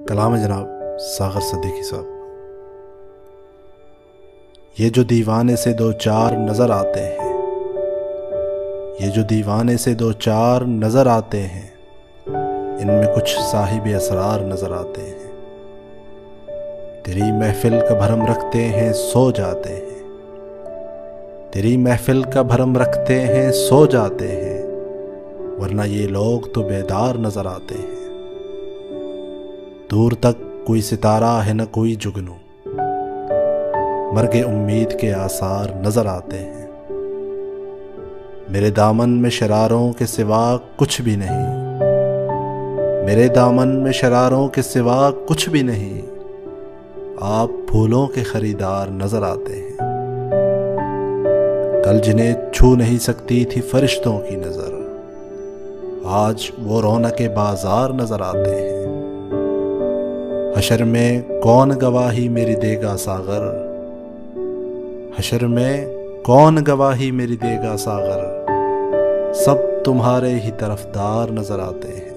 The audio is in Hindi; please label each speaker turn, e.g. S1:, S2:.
S1: कलाम है जनाब सागर सदीकी साहब। ये जो दीवाने से दो चार नज़र आते हैं, ये जो दीवाने से दो चार नज़र आते हैं, इनमें कुछ साहिब असरार नज़र आते हैं। तेरी महफिल का भरम रखते हैं सो जाते हैं, तेरी महफिल का भरम रखते हैं सो जाते हैं, वरना ये लोग तो बेदार नज़र आते हैं। दूर तक कोई सितारा है न कोई जुगनू, मर्गे उम्मीद के आसार नज़र आते हैं। मेरे दामन में शरारों के सिवा कुछ भी नहीं, मेरे दामन में शरारों के सिवा कुछ भी नहीं, आप फूलों के खरीदार नज़र आते हैं। कल जिन्हें छू नहीं सकती थी फरिश्तों की नज़र, आज वो रौनक बाजार नज़र आते हैं। हशर में कौन गवाही मेरी देगा सागर, हशर में कौन गवाही मेरी देगा सागर, सब तुम्हारे ही तरफदार नज़र आते हैं।